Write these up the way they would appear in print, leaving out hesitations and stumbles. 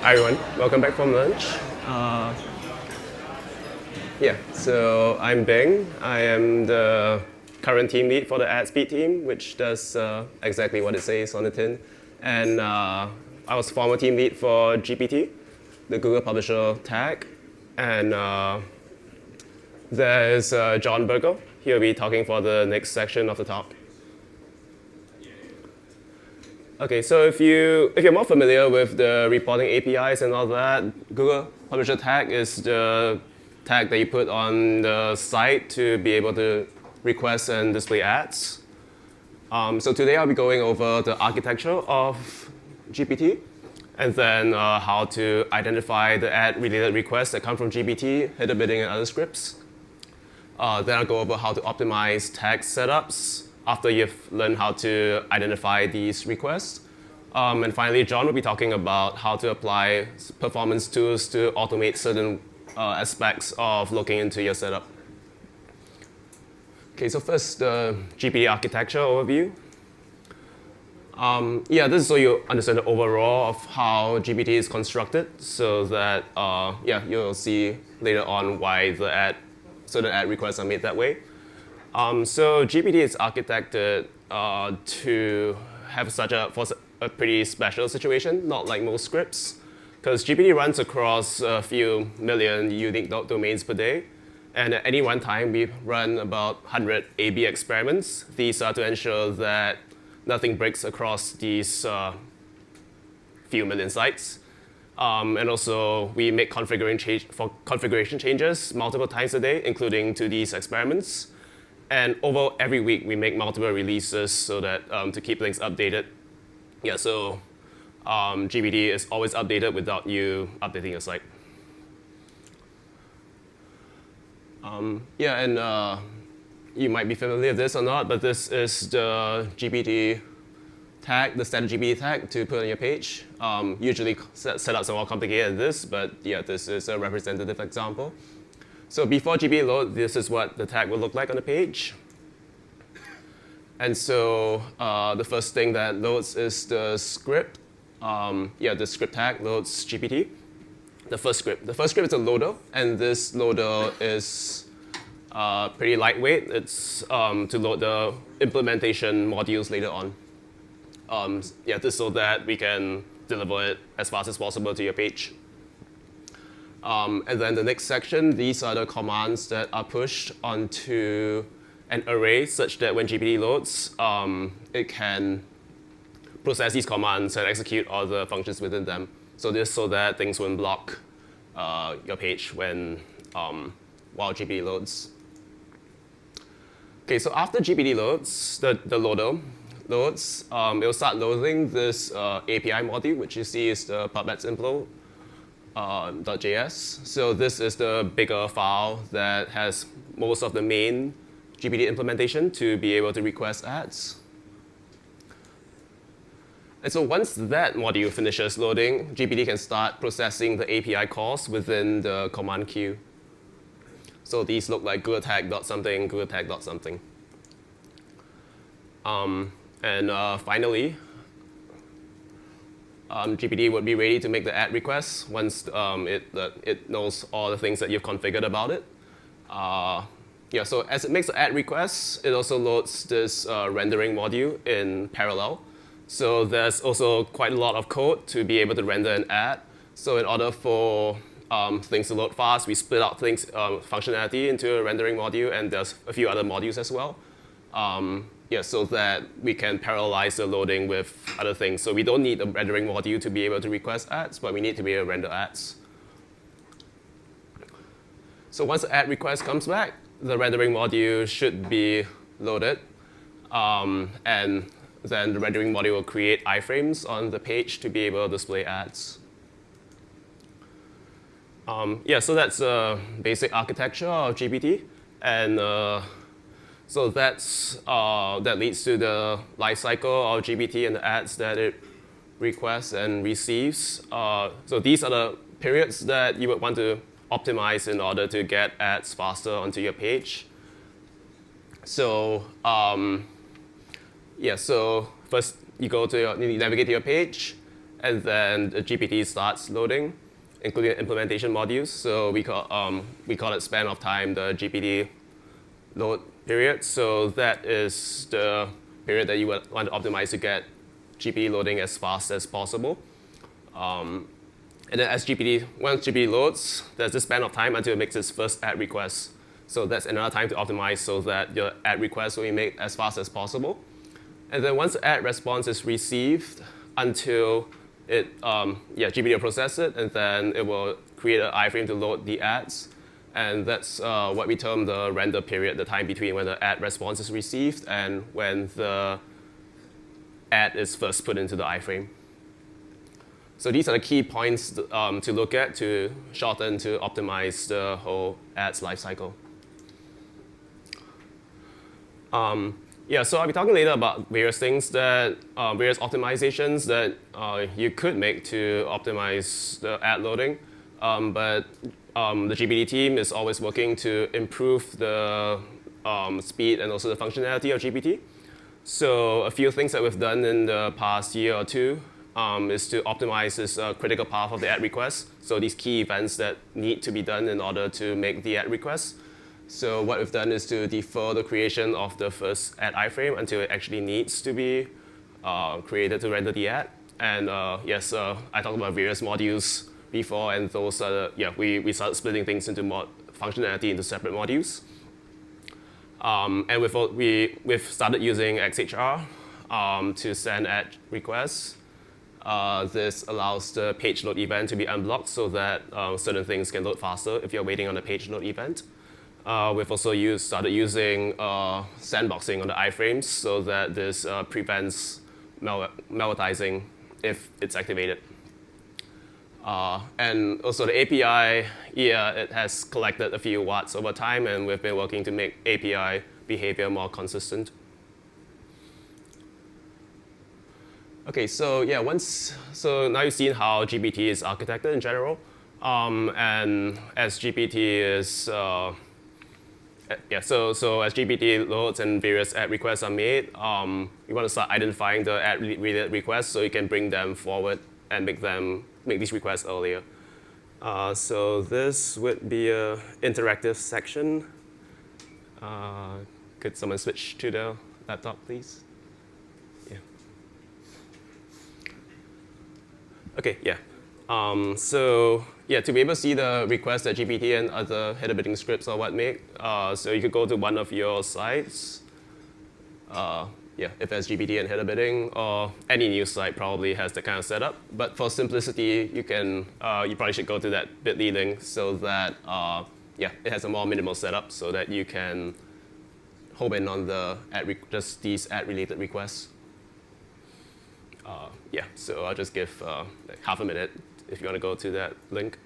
Hi everyone, welcome back from lunch. So I'm Bing. I am the current team lead for the Ad Speed team, which does exactly what it says on the tin. And I was former team lead for GPT, the Google Publisher tag. And there's John Burgo. He'll be talking for the next section of the talk. Okay, so if you're more familiar with the reporting APIs and all that, Google Publisher tag is the tag that you put on the site to be able to request and display ads. So today I'll be going over the architecture of GPT, and then how to identify the ad-related requests that come from GPT, header bidding, and other scripts. Then I'll go over how to optimize tag setups after you've learned how to identify these requests. And finally, John will be talking about how to apply performance tools to automate certain aspects of looking into your setup. Okay, so first, the GPT architecture overview. This is so you understand the overall of how GPT is constructed, so that you'll see later on why certain ad requests are made that way. So GPT is architected to have for a pretty special situation, not like most scripts, because GPT runs across a few million unique domains per day. And at any one time, we run about 100 A/B experiments. These are to ensure that nothing breaks across these few million sites. And also, we make configuration changes multiple times a day, including to these experiments. And over every week, we make multiple releases so that to keep things updated. So GPT is always updated without you updating your site. You might be familiar with this or not, but this is the GPT tag, the standard GPT tag to put on your page. Usually setups are more complicated than this, but this is a representative example. So before GPT load, this is what the tag will look like on the page. And so the first thing that loads is the script. The script tag loads GPT. The first script is a loader, and this loader is pretty lightweight. It's to load the implementation modules later on. This so that we can deliver it as fast as possible to your page. And then the next section, these are the commands that are pushed onto an array such that when GPT loads, it can process these commands and execute all the functions within them. So this so that things won't block your page while GPT loads. Okay, so after GPT loads, the loader loads, it will start loading this API module, which you see is the puppets inflow. .js. So this is the bigger file that has most of the main GPT implementation to be able to request ads. And so once that module finishes loading, GPT can start processing the API calls within the command queue. So these look like Google tag.something, Google tag.something. Finally, GPT would be ready to make the ad request once it knows all the things that you've configured about it. So as it makes the ad request, it also loads this rendering module in parallel. So there's also quite a lot of code to be able to render an ad. So in order for things to load fast, we split out functionality into a rendering module, and there's a few other modules as well. So that we can parallelize the loading with other things. So we don't need a rendering module to be able to request ads, but we need to be able to render ads. So once the ad request comes back, the rendering module should be loaded. And then the rendering module will create iframes on the page to be able to display ads. So that's the basic architecture of GPT. And so that leads to the life cycle of GPT and the ads that it requests and receives. So these are the periods that you would want to optimize in order to get ads faster onto your page. So so first you navigate to your page, and then the GPT starts loading, including implementation modules. So we call it span of time, the GPT load period. So that is the period that you would want to optimize to get GPT loading as fast as possible. And then once GPT loads, there's this span of time until it makes its first ad request. So that's another time to optimize so that your ad request will be made as fast as possible. And then once the ad response is received, until GPT will process it, and then it will create an iframe to load the ads. And that's what we term the render period, the time between when the ad response is received and when the ad is first put into the iframe. So these are the key points to look at to shorten, to optimize the whole ads lifecycle. So I'll be talking later about various things that, various optimizations that you could make to optimize the ad loading. But the GPT team is always working to improve the speed and also the functionality of GPT. So a few things that we've done in the past year or two is to optimize this critical path of the ad request. So these key events that need to be done in order to make the ad request. So what we've done is to defer the creation of the first ad iframe until it actually needs to be created to render the ad. And I talked about various modules before, and those are we started splitting things into functionality into separate modules. And we've started using XHR to send ad requests. This allows the page load event to be unblocked so that certain things can load faster if you're waiting on the page load event. We've also started using sandboxing on the iframes so that this prevents malvertising if it's activated. And also the API, it has collected a few watts over time, and we've been working to make API behavior more consistent. Okay, so now you've seen how GPT is architected in general, and as GPT is so as GPT loads and various ad requests are made, you want to start identifying the ad-related requests so you can bring them forward and make these requests earlier. So this would be an interactive section. Could someone switch to the laptop, please? Okay, to be able to see the requests that GPT and other header bidding scripts or what make, so you could go to one of your sites. If there's GPT and header bidding, or any news site probably has that kind of setup. But for simplicity, you probably should go to that bit.ly link so that it has a more minimal setup so that you can home in on the just these ad-related requests. So I'll just give like half a minute if you want to go to that link.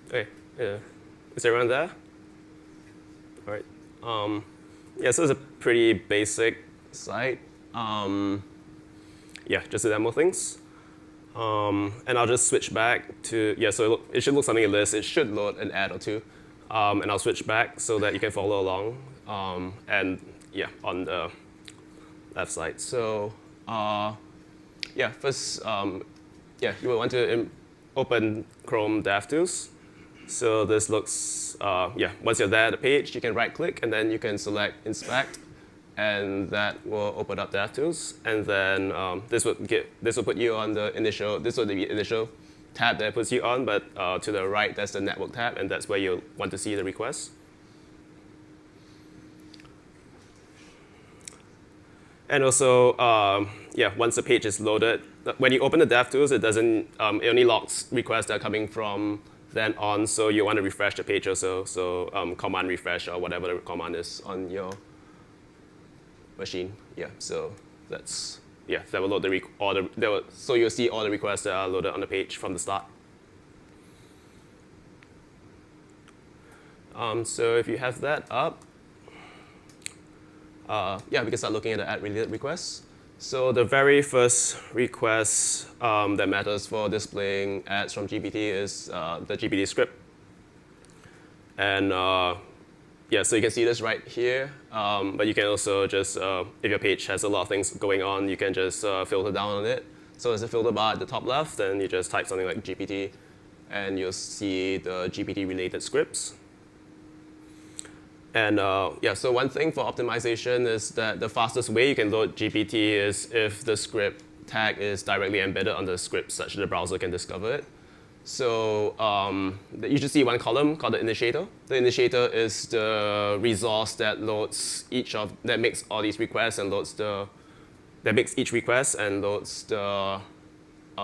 Okay, is everyone there? All right. So it's a pretty basic site. Just to demo things. And I'll just switch back to, so it should look something like this. It should load an ad or two. And I'll switch back so that you can follow along. On the left side. So, first, you will want to open Chrome DevTools. So this looks, once you're there at the page, you can right-click, and then you can select Inspect. And that will open up DevTools, and then this will put you on the initial tab that it puts you on, but to the right that's the network tab, and that's where you want to see the requests. And also, once the page is loaded, when you open the DevTools, it only logs requests that are coming from then on, so you want to refresh the page also, so command refresh or whatever the command is on your machine. So that will load so you'll see all the requests that are loaded on the page from the start. So if you have that up, we can start looking at the ad-related requests. So the very first request that matters for displaying ads from GPT is the GPT script. And yeah, so you can see this right here. But you can also just, if your page has a lot of things going on, you can just filter down on it. So there's a filter bar at the top left, and you just type something like GPT, and you'll see the GPT-related scripts. And yeah, so one thing for optimization is that the fastest way you can load GPT is if the script tag is directly embedded on the script such that the browser can discover it. So you should see one column called the initiator. The initiator is the resource that loads that makes all these requests and that makes each request and loads the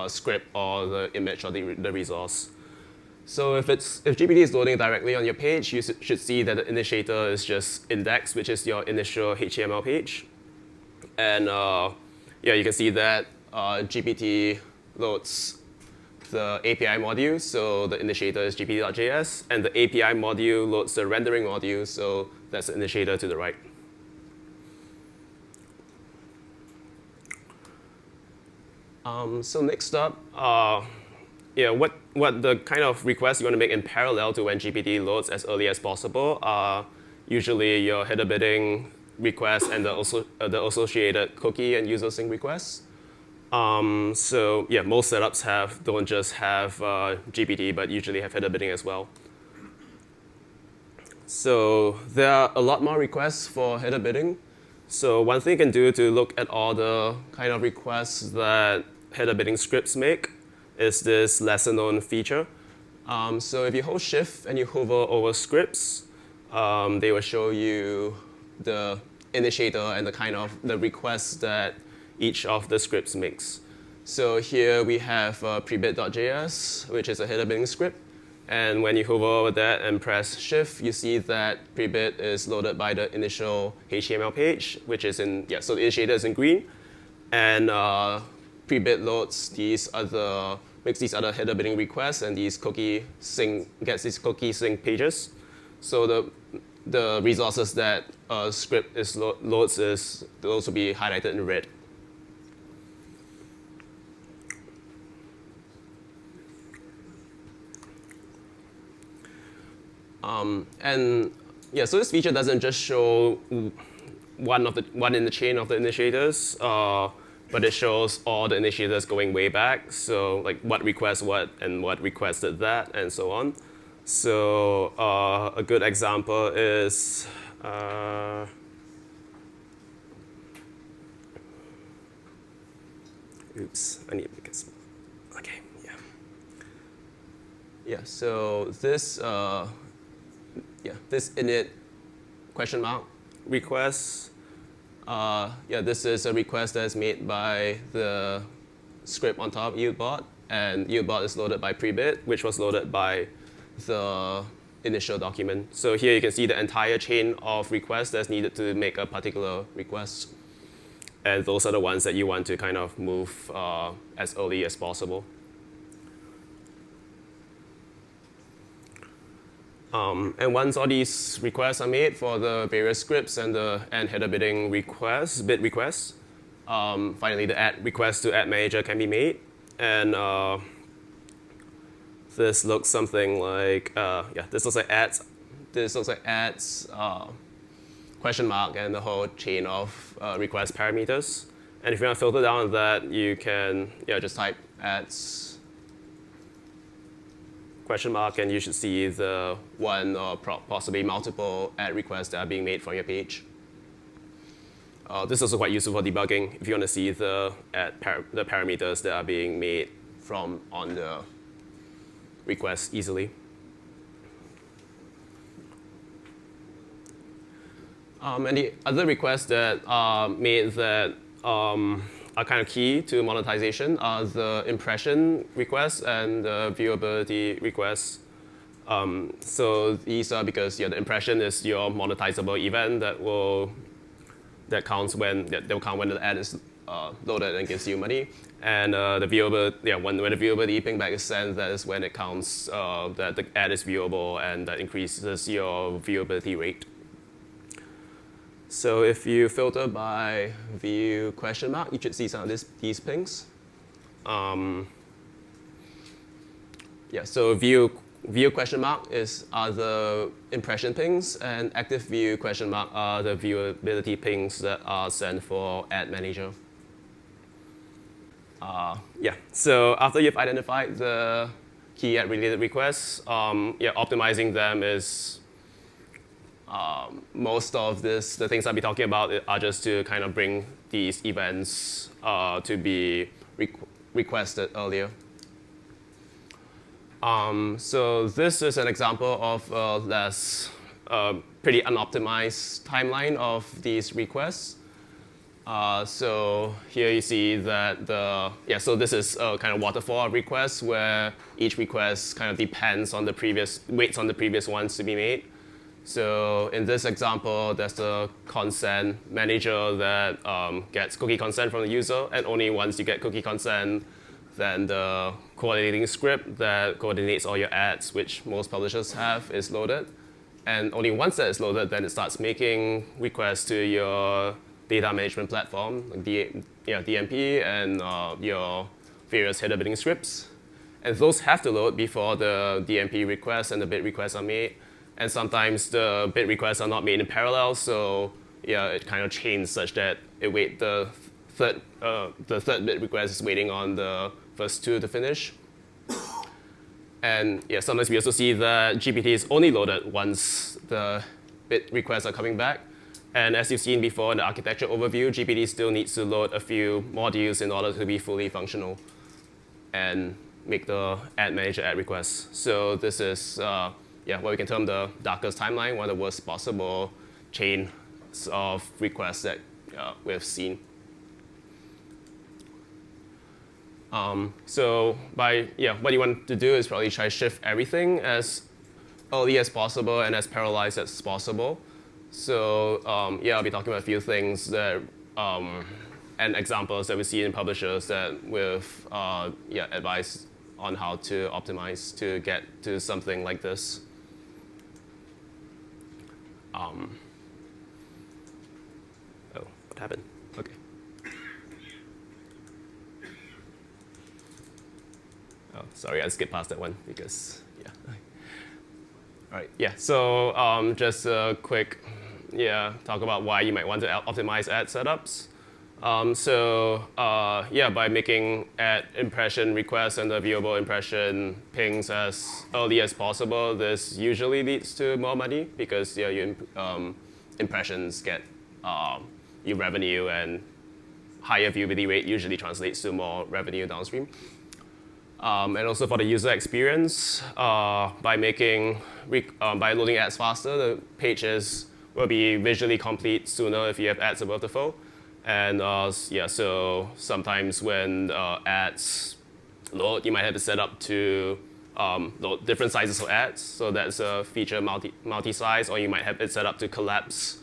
script or the image or the resource. So if GPT is loading directly on your page, you should see that the initiator is just index, which is your initial HTML page. And yeah, you can see that GPT loads the API module, so the initiator is gpt.js, and the API module loads the rendering module, so that's the initiator to the right. So next up, yeah, what the kind of requests you want to make in parallel to when GPT loads as early as possible are usually your header bidding requests and the associated cookie and user sync requests. So yeah, most setups don't just have GPT, but usually have header bidding as well. So there are a lot more requests for header bidding. So one thing you can do to look at all the kind of requests that header bidding scripts make is this lesser known feature. So if you hold Shift and you hover over scripts, they will show you the initiator and the requests that each of the scripts makes. So here we have prebid.js, which is a header bidding script. And when you hover over that and press Shift, you see that prebid is loaded by the initial HTML page, which is so the initiator is in green. And prebid loads makes these other header bidding requests, and gets these cookie sync pages. So the resources that script loads will also be highlighted in red. And yeah, so this feature doesn't just show one in the chain of the initiators, but it shows all the initiators going way back. So like what requests what and what requested that and so on. So a good example is oops, I need to make it small. Okay, yeah. Yeah, so this this init question mark request. Yeah, this is a request that's made by the script on top of UBot, and UBot is loaded by prebid, which was loaded by the initial document. So here you can see the entire chain of requests that's needed to make a particular request. And those are the ones that you want to kind of move as early as possible. And once all these requests are made for the various scripts and header bidding bid requests, finally the request to ad manager can be made. And this looks something like this looks like ads. This looks like ads question mark and the whole chain of request parameters. And if you want to filter down on that, you can just type ads question mark, and you should see the one or possibly multiple ad requests that are being made from your page. This is also quite useful for debugging if you want to see the parameters that are being made on the request easily. And the other requests that are made that are kind of key to monetization are the impression requests and the viewability requests. So these are because the impression is your monetizable event that will count when the ad is loaded and gives you money. And the viewability, when the viewability pingback is sent, that is when it counts that the ad is viewable, and that increases your viewability rate. So if you filter by view question mark, you should see some of these pings. Yeah, so view question mark are the impression pings, and active view question mark are the viewability pings that are sent for Ad Manager. Yeah, so after you've identified the key ad-related requests, yeah, optimizing them is most of the things I'll be talking about are just to kind of bring these events to be requested earlier. So this is an example of a pretty unoptimized timeline of these requests. So here you see that so this is a kind of waterfall request where each request kind of waits on the previous ones to be made. So in this example, there's the consent manager that gets cookie consent from the user, and only once you get cookie consent, then the coordinating script that coordinates all your ads, which most publishers have, is loaded. And only once that is loaded, then it starts making requests to your data management platform, like DMP, and your various header bidding scripts. And those have to load before the DMP requests and the bid requests are made. And sometimes the bid requests are not made in parallel, so yeah, it kind of chains such that the third bid request is waiting on the first two to finish. And yeah, sometimes we also see that GPT is only loaded once the bid requests are coming back. And as you've seen before in the architecture overview, GPT still needs to load a few modules in order to be fully functional and make the ad manager ad requests. So this is what we can term the darkest timeline, one of the worst possible chains of requests that we've seen. So what you want to do is probably try to shift everything as early as possible and as parallelized as possible. So I'll be talking about a few things that and examples that we see in publishers that with advice on how to optimize to get to something like this. What happened? Okay. Oh, sorry, I skipped past that one because, yeah. All right, yeah, so just a quick, talk about why you might want to optimize ad setups. By making ad impression requests and the viewable impression pings as early as possible, this usually leads to more money because your impressions get your revenue, and higher viewability rate usually translates to more revenue downstream. And also for the user experience, by loading ads faster, the pages will be visually complete sooner if you have ads above the fold. And so sometimes when ads load, you might have it set up to load different sizes of ads. So that's a feature multi-size, or you might have it set up to collapse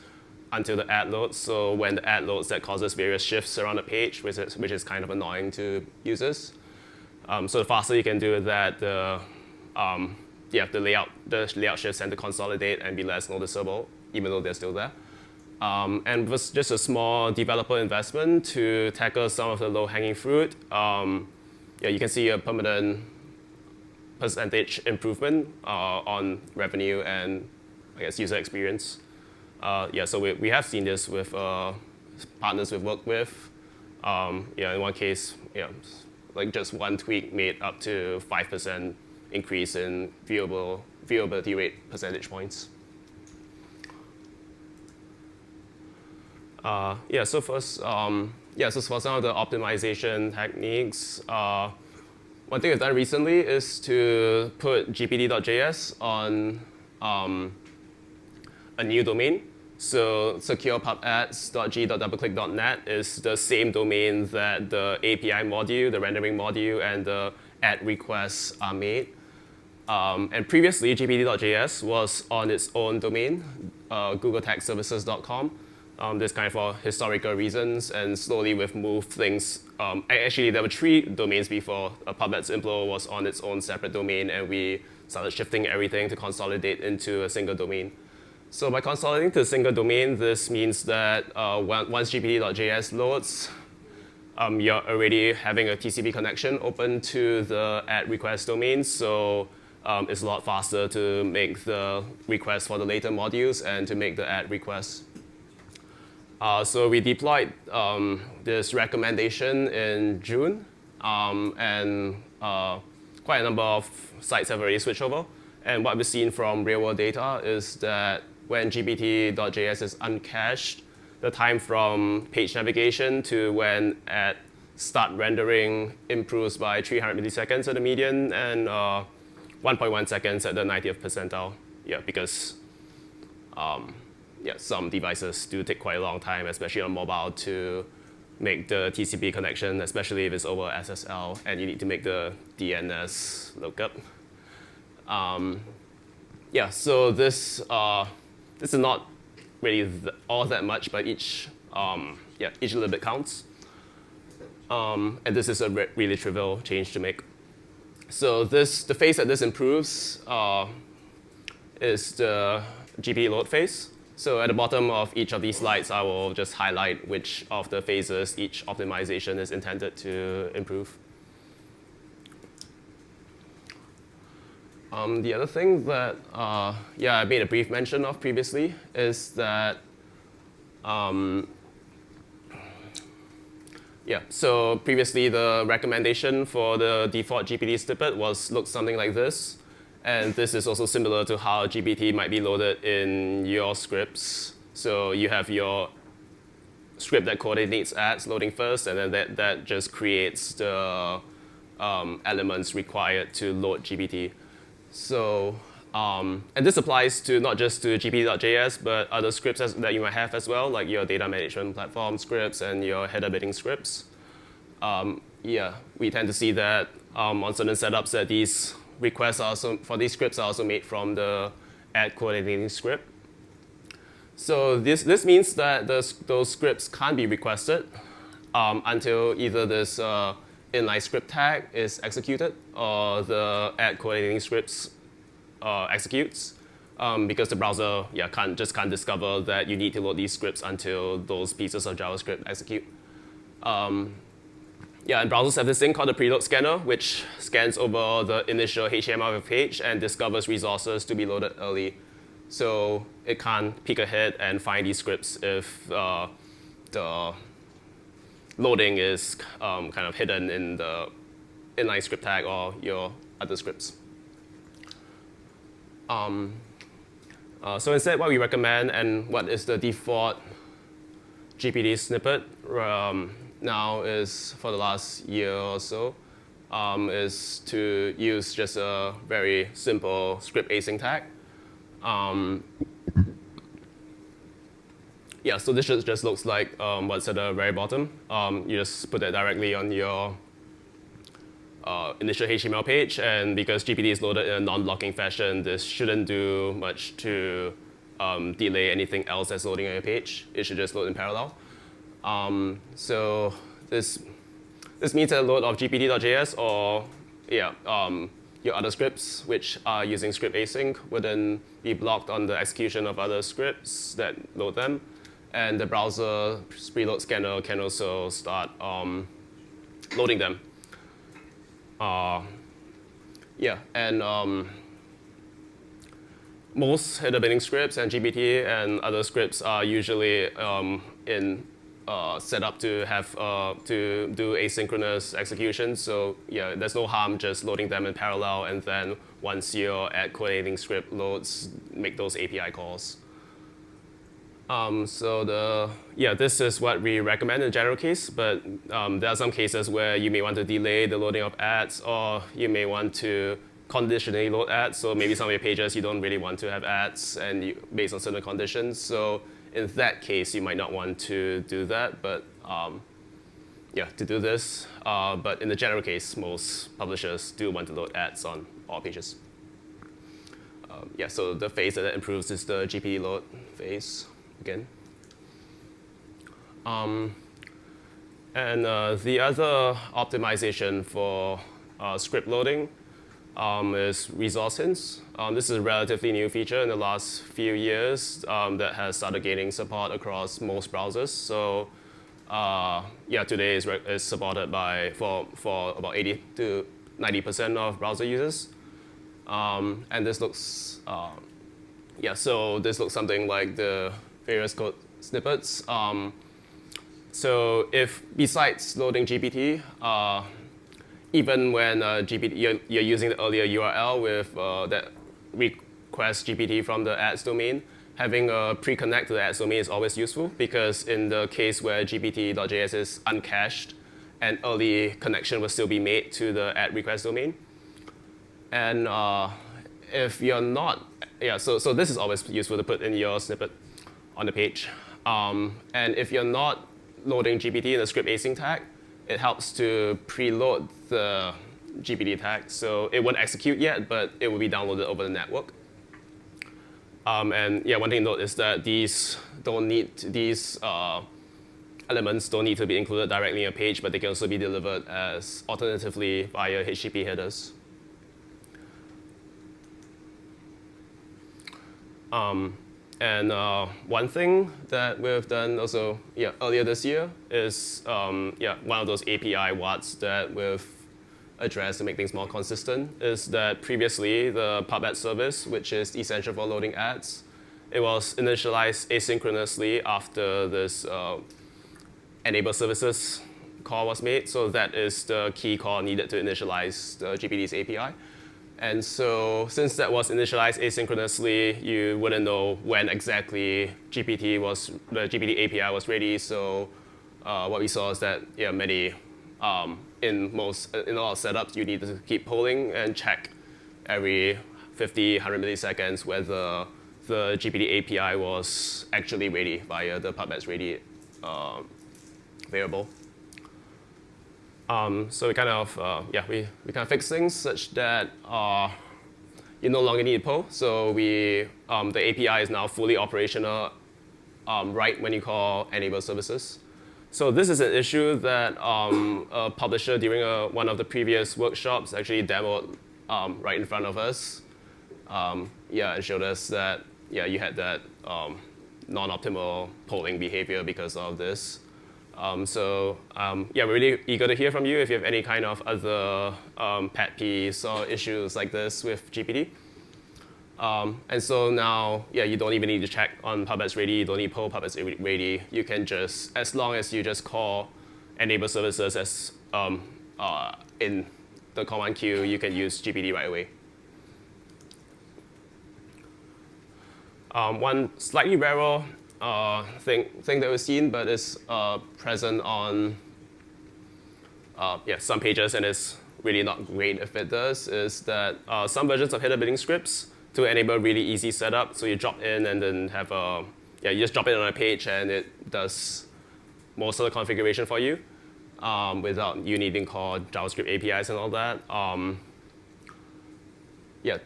until the ad loads. So when the ad loads, that causes various shifts around the page, which is kind of annoying to users. So the faster you can do that, the layout shifts tend to consolidate and be less noticeable, even though they're still there. And with just a small developer investment to tackle some of the low-hanging fruit, you can see a permanent percentage improvement on revenue and, I guess, user experience. So we have seen this with partners we've worked with. In one case, like just one tweak made up to 5% increase in viewability rate percentage points. So for some of the optimization techniques, one thing I've done recently is to put gpt.js on a new domain. So securepubads.g.doubleclick.net is the same domain that the API module, the rendering module, and the ad requests are made. And previously, gpt.js was on its own domain, googletechservices.com. This kind of for historical reasons, and slowly we've moved things. Actually, there were 3 domains before. Pub.ads Implo was on its own separate domain, and we started shifting everything to consolidate into a single domain. So by consolidating to a single domain, this means that once GPT.js loads, you're already having a TCP connection open to the add request domain. So it's a lot faster to make the request for the later modules and to make the add requests. So we deployed this recommendation in June, and quite a number of sites have already switched over. And what we've seen from real-world data is that when GPT.js is uncached, the time from page navigation to when at start rendering improves by 300 milliseconds at the median and 1.1 seconds at the 90th percentile. Yeah, because some devices do take quite a long time, especially on mobile, to make the TCP connection, especially if it's over SSL and you need to make the DNS lookup. So this is not really all that much, but each little bit counts. And this is a really trivial change to make. So the phase that this improves is the GPT load phase. So at the bottom of each of these slides, I will just highlight which of the phases each optimization is intended to improve. The other thing that I made a brief mention of previously is that so previously the recommendation for the default GPT snippet looked something like this. And this is also similar to how GPT might be loaded in your scripts. So you have your script that coordinates ads loading first, and then that just creates the elements required to load GPT. So, and this applies to not just to GPT.js, but other scripts that you might have as well, like your data management platform scripts and your header bidding scripts. We tend to see that on certain setups that these requests for these scripts are also made from the add coordinating script. So this means that those scripts can't be requested until either this inline script tag is executed or the add coordinating scripts executes, because the browser can't discover that you need to load these scripts until those pieces of JavaScript execute. And browsers have this thing called the preload scanner, which scans over the initial HTML of a page and discovers resources to be loaded early. So it can't peek ahead and find these scripts if the loading is kind of hidden in the inline script tag or your other scripts. So instead, what we recommend and what is the default GPT snippet now is, for the last year or so, is to use just a very simple script async tag. So this just looks like what's at the very bottom. You just put that directly on your initial HTML page, and because GPT is loaded in a non-blocking fashion, this shouldn't do much to delay anything else that's loading on your page. It should just load in parallel. So this means that a load of GPT.js or your other scripts, which are using script async, wouldn't be blocked on the execution of other scripts that load them. And the browser preload scanner can also start loading them. Most header bidding scripts and GPT and other scripts are usually set up to have to do asynchronous execution. So there's no harm just loading them in parallel, and then once your add coordinating script loads, make those API calls. This is what we recommend in general case, but there are some cases where you may want to delay the loading of ads, or you may want to conditionally load ads. So maybe some of your pages you don't really want to have ads, and based on certain conditions. So in that case, you might not want to do that, but to do this. But in the general case, most publishers do want to load ads on all pages. So the phase that improves is the GPT load phase again. And the other optimization for script loading is resource hints. This is a relatively new feature in the last few years that has started gaining support across most browsers. So yeah, today is supported for about 80 to 90% of browser users. And this looks, yeah, so this looks something like the various code snippets. So if besides loading GPT, even when GPT, you're using the earlier URL with that request GPT from the ads domain, having a pre-connect to the ads domain is always useful, because in the case where GPT.js is uncached, an early connection will still be made to the ad request domain. And if you're not, yeah, so this is always useful to put in your snippet on the page. And if you're not loading GPT in the script async tag, it helps to preload the GPT tag. So it won't execute yet, but it will be downloaded over the network. And yeah, one thing to note is that these elements don't need to be included directly in a page, but they can also be delivered as alternatively via HTTP headers. And one thing that we've done also earlier this year is one of those API WATs that we've addressed to make things more consistent is that previously the pub/ads service, which is essential for loading ads, it was initialized asynchronously after this enable services call was made. So that is the key call needed to initialize the GPT's API. And so since that was initialized asynchronously, you wouldn't know when exactly the GPT API was ready. So what we saw is that many in a lot of setups, you need to keep polling and check every 50, 100 milliseconds whether the GPT API was actually ready via the pub/ads ready variable. So we kind of we kind of fix things such that you no longer need to poll. So the API is now fully operational right when you call enable services. So this is an issue that a publisher during one of the previous workshops actually demoed right in front of us. And showed us that you had that non-optimal polling behavior because of this. We're really eager to hear from you if you have any kind of other pet peeves or issues like this with GPT. And so now, you don't even need to check on pub/ads ready. You don't need poll pub/ads ready. You can just, as long as you just call enable services as in the command queue, you can use GPT right away. One slightly rarer thing that we've seen, but is present on some pages, and it's really not great if it does, is that some versions of header bidding scripts to enable really easy setup. So you drop in and then have you just drop it on a page and it does most of the configuration for you without you needing to call JavaScript APIs and all that.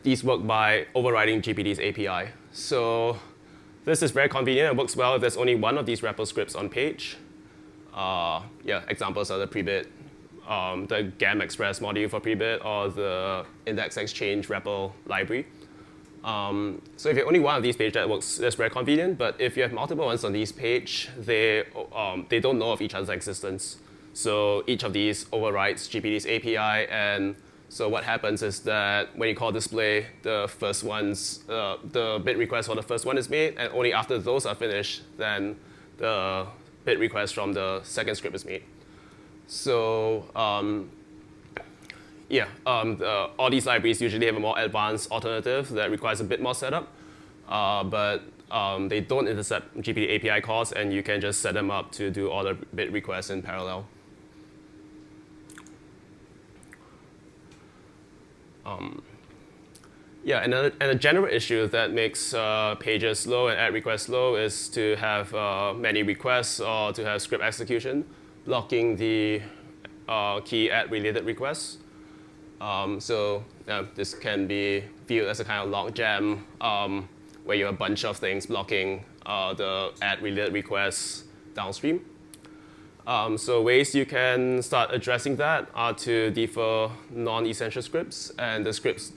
These work by overriding GPT's API. So this is very convenient. It works well if there's only one of these REPL scripts on page. Examples are the prebid, the GAM Express module for prebid, or the index exchange REPL library. So if you have only one of these pages, that's very convenient. But if you have multiple ones on these page, they don't know of each other's existence. So each of these overrides GPT's API, and so what happens is that when you call display, the first one's the bid request for the first one is made, and only after those are finished, then the bid request from the second script is made. So all these libraries usually have a more advanced alternative that requires a bit more setup, but they don't intercept GPT API calls, and you can just set them up to do all the bid requests in parallel. And a general issue that makes pages slow and ad requests slow is to have many requests or to have script execution blocking the key ad-related requests. This can be viewed as a kind of logjam where you have a bunch of things blocking the ad-related requests downstream. So ways you can start addressing that are to defer non-essential scripts, and the scripts,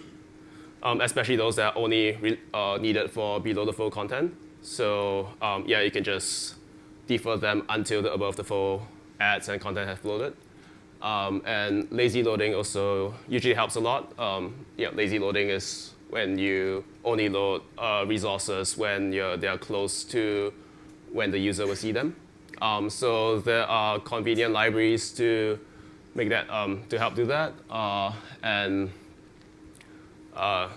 especially those that are only needed for below-the-fold content. So yeah, you can just defer them until the above-the-fold ads and content have loaded. And lazy loading also usually helps a lot. Yeah, lazy loading is when you only load resources when they are close to when the user will see them. So there are convenient libraries to make that to help do that, and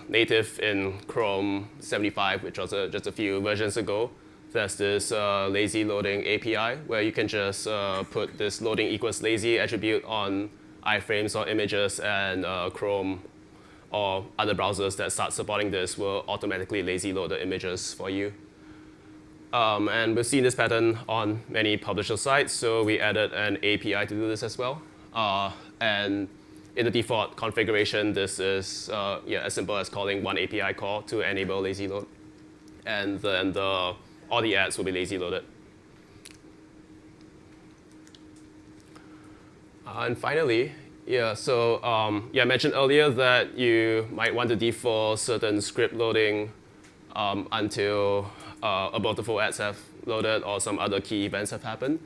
native in Chrome 75, which was just a few versions ago. There's this lazy loading API where you can just put this loading equals lazy attribute on iframes or images, and Chrome or other browsers that start supporting this will automatically lazy load the images for you. And we've seen this pattern on many publisher sites, so we added an API to do this as well. And in the default configuration, this is yeah, as simple as calling one API call to enable lazy load. And then all the ads will be lazy loaded. And finally, yeah, so yeah, I mentioned earlier that you might want to default certain script loading until above-the-fold ads have loaded or some other key events have happened.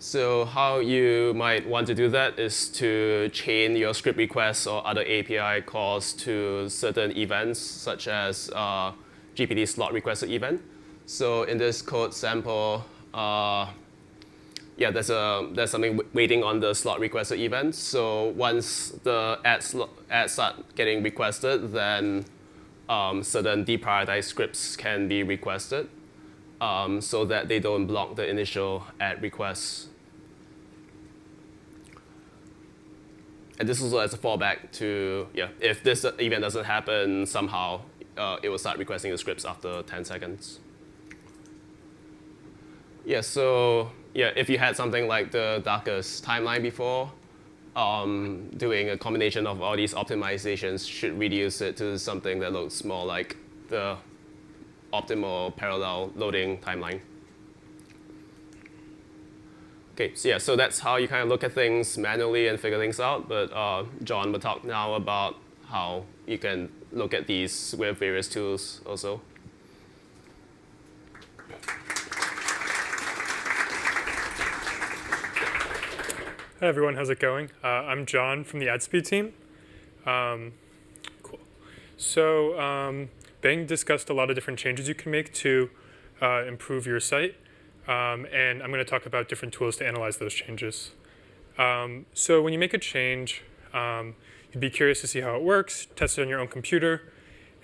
So how you might want to do that is to chain your script requests or other API calls to certain events, such as GPT slot requested event. So in this code sample, yeah, there's something waiting on the slot requested event. So once the ads start getting requested, then certain deprioritized scripts can be requested so that they don't block the initial ad requests. And this also as a fallback to, yeah, if this event doesn't happen somehow, it will start requesting the scripts after 10 seconds. Yeah, so yeah, if you had something like the darkest timeline before, doing a combination of all these optimizations should reduce it to something that looks more like the optimal parallel loading timeline. Okay, so yeah, so that's how you kind of look at things manually and figure things out. But John will talk now about how you can look at these with various tools also. Hi everyone, how's it going? I'm John from the AdSpeed team. Cool. So Bing discussed a lot of different changes you can make to improve your site. And I'm going to talk about different tools to analyze those changes. So when you make a change, you'd be curious to see how it works, test it on your own computer.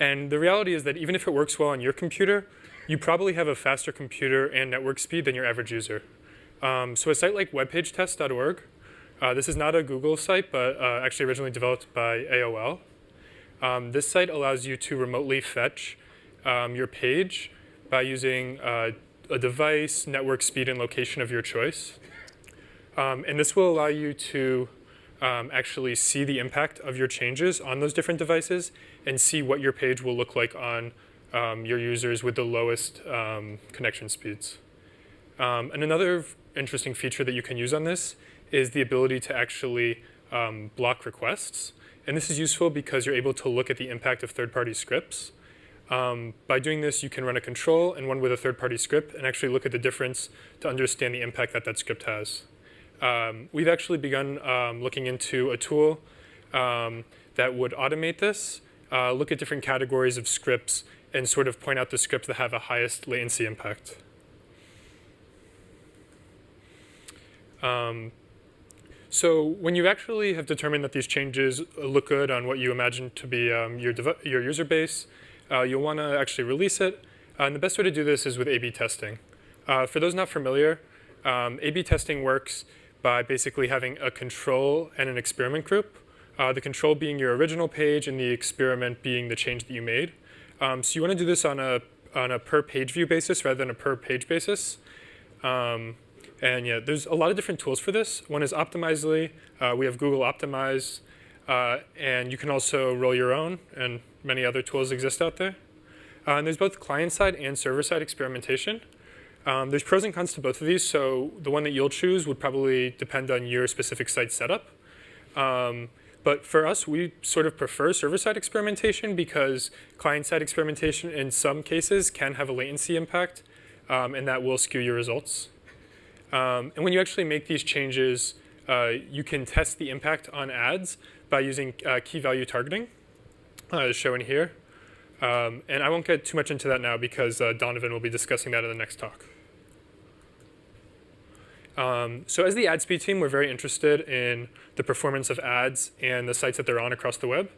And the reality is that even if it works well on your computer, you probably have a faster computer and network speed than your average user. So a site like WebPageTest.org, this is not a Google site, but actually originally developed by AOL. This site allows you to remotely fetch your page by using a device, network speed, and location of your choice. And this will allow you to actually see the impact of your changes on those different devices and see what your page will look like on your users with the lowest connection speeds. And another interesting feature that you can use on this is the ability to actually block requests. And this is useful because you're able to look at the impact of third-party scripts. By doing this, you can run a control and one with a third-party script and actually look at the difference to understand the impact that that script has. We've actually begun looking into a tool that would automate this, look at different categories of scripts, and sort of point out the scripts that have a highest latency impact. So when you actually have determined that these changes look good on what you imagine to be your user base, you'll want to actually release it. And the best way to do this is with A/B testing. For those not familiar, A/B testing works by basically having a control and an experiment group. The control being your original page and the experiment being the change that you made. So you want to do this on a per page view basis rather than a per page basis. And yeah, there's a lot of different tools for this. One is Optimizely. We have Google Optimize. And you can also roll your own, and many other tools exist out there. And there's both client-side and server-side experimentation. There's pros and cons to both of these, so the one that you'll choose would probably depend on your specific site setup. But for us, we sort of prefer server-side experimentation because client-side experimentation in some cases can have a latency impact, and that will skew your results. And when you actually make these changes, you can test the impact on ads by using key value targeting, as shown here. And I won't get too much into that now because Donovan will be discussing that in the next talk. So as the ad speed team, we're very interested in the performance of ads and the sites that they're on across the web.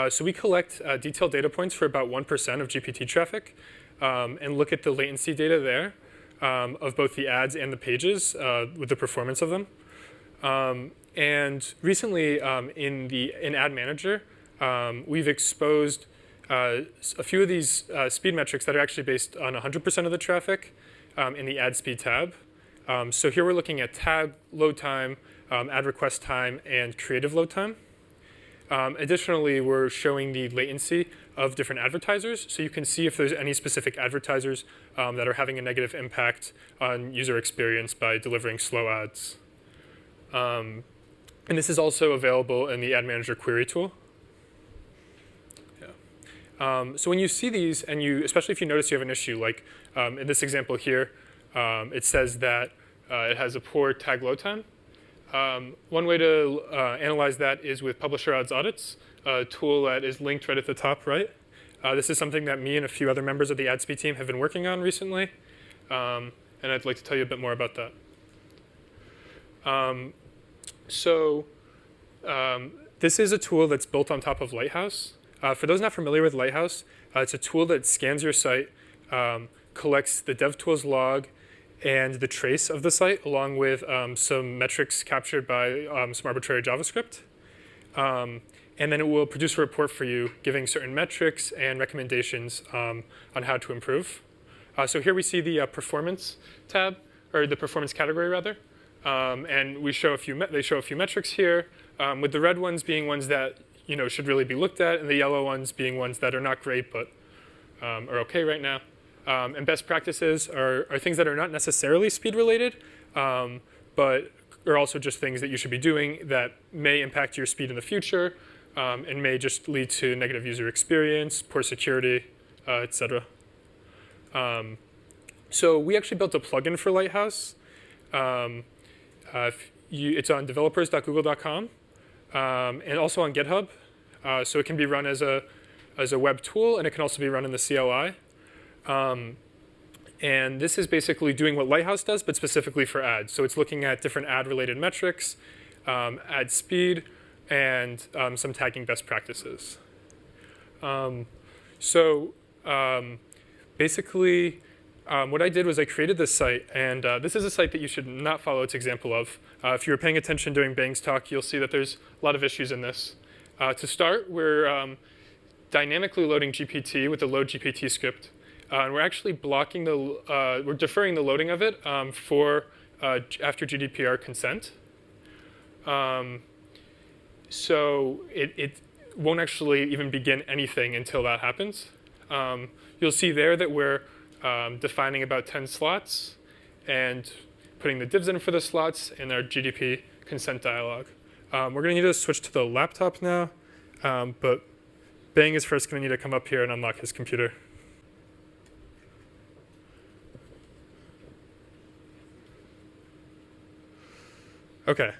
So we collect detailed data points for about 1% of GPT traffic and look at the latency data there of both the ads and the pages with the performance of them. And recently in Ad Manager, we've exposed a few of these speed metrics that are actually based on 100% of the traffic in the ad speed tab. So here we're looking at tag load time, ad request time, and creative load time. Additionally, we're showing the latency of different advertisers. So you can see if there's any specific advertisers that are having a negative impact on user experience by delivering slow ads. And this is also available in the Ad Manager query tool. So when you see these, and especially if you notice you have an issue, like in this example here, it says that it has a poor tag load time. One way to analyze that is with Publisher Ads Audits, a tool that is linked right at the top right. This is something that me and a few other members of the AdSpeed team have been working on recently. And I'd like to tell you a bit more about that. This is a tool that's built on top of Lighthouse. For those not familiar with Lighthouse, it's a tool that scans your site, collects the DevTools log and the trace of the site, along with some metrics captured by some arbitrary JavaScript. And then it will produce a report for you, giving certain metrics and recommendations on how to improve. So here we see the performance tab, or the performance category rather. And we show they show a few metrics here, with the red ones being ones that should really be looked at, and the yellow ones being ones that are not great but are okay right now. And best practices are things that are not necessarily speed related, but are also just things that you should be doing that may impact your speed in the future and may just lead to negative user experience, poor security, etc. So we actually built a plugin for Lighthouse. It's on developers.google.com and also on GitHub. So it can be run as a web tool, and it can also be run in the CLI. And this is basically doing what Lighthouse does, but specifically for ads. So it's looking at different ad-related metrics, ad speed, and some tagging best practices. Basically, what I did was I created this site, and this is a site that you should not follow its example of. If you were paying attention during Bang's talk, you'll see that there's a lot of issues in this. To start, we're dynamically loading GPT with the load GPT script. And we're actually blocking we're deferring the loading of it for after GDPR consent. So it won't actually even begin anything until that happens. You'll see there that we're defining about 10 slots and putting the divs in for the slots in our GDP consent dialog. We're going to need to switch to the laptop now, but Bang is first going to need to come up here and unlock his computer. OK,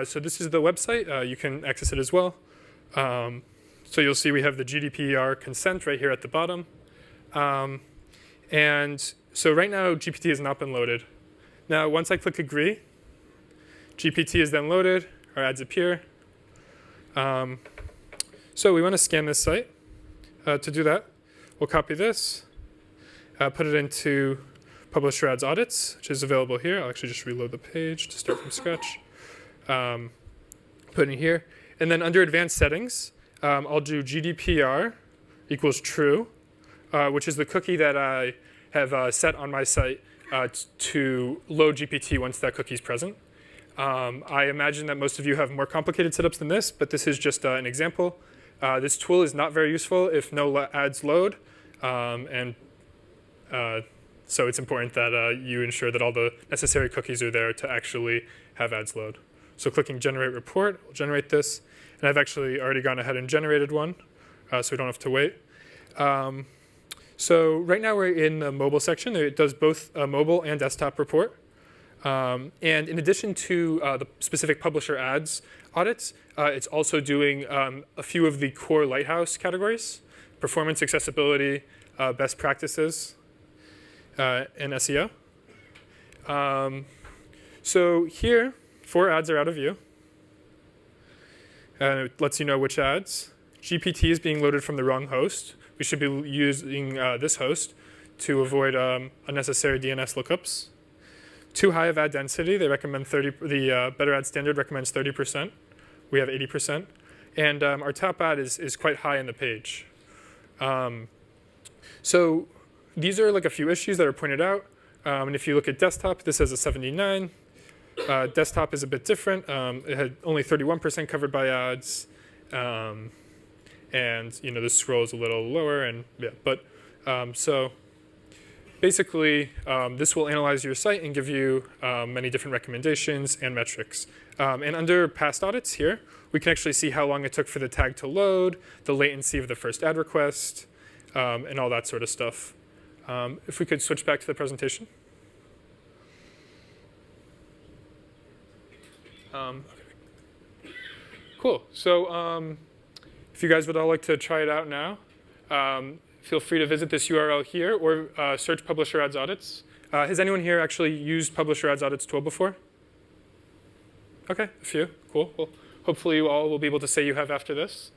so this is the website. You can access it as well. So you'll see we have the GDPR consent right here at the bottom. And so right now, GPT has not been loaded. Now, once I click agree, GPT is then loaded. Our ads appear. So we want to scan this site. To do that, we'll copy this, put it into Publisher Ads Audits, which is available here. I'll actually just reload the page to start from scratch. Put it in here. And then under Advanced Settings, I'll do GDPR equals true, which is the cookie that I have set on my site to load GPT once that cookie is present. I imagine that most of you have more complicated setups than this, but this is just an example. This tool is not very useful if no ads load, and So it's important that you ensure that all the necessary cookies are there to actually have ads load. So clicking Generate Report will generate this. And I've actually already gone ahead and generated one, so we don't have to wait. So right now we're in the mobile section. It does both a mobile and desktop report. And in addition to the specific publisher ads audits, it's also doing a few of the core Lighthouse categories: performance, accessibility, best practices, and SEO. So here, 4 ads are out of view. And it lets you know which ads. GPT is being loaded from the wrong host. We should be using this host to avoid unnecessary DNS lookups. Too high of ad density. They recommend 30. The Better Ad Standard recommends 30%. We have 80%. And our top ad is quite high in the page. So these are like a few issues that are pointed out. And if you look at desktop, this has a 79. Desktop is a bit different. It had only 31% covered by ads. And the scroll is a little lower. And yeah, but so basically, this will analyze your site and give you many different recommendations and metrics. And under past audits here, we can actually see how long it took for the tag to load, the latency of the first ad request, and all that sort of stuff. If we could switch back to the presentation. Okay. Cool. So if you guys would all like to try it out now, feel free to visit this URL here or search Publisher Ads Audits. Has anyone here actually used Publisher Ads Audits tool before? OK, a few. Cool. Well, hopefully you all will be able to say you have after this.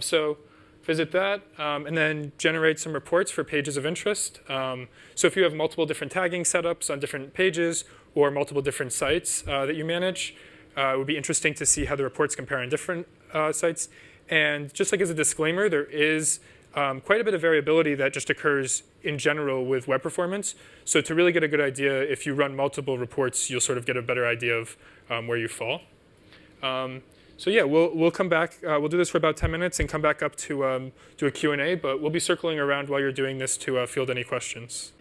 So visit that, and then generate some reports for pages of interest. So if you have multiple different tagging setups on different pages or multiple different sites that you manage, it would be interesting to see how the reports compare on different sites. And just like as a disclaimer, there is quite a bit of variability that just occurs in general with web performance. So to really get a good idea, if you run multiple reports, you'll sort of get a better idea of where you fall. So yeah, we'll come back. We'll do this for about 10 minutes and come back up to do a Q&A. But we'll be circling around while you're doing this to field any questions.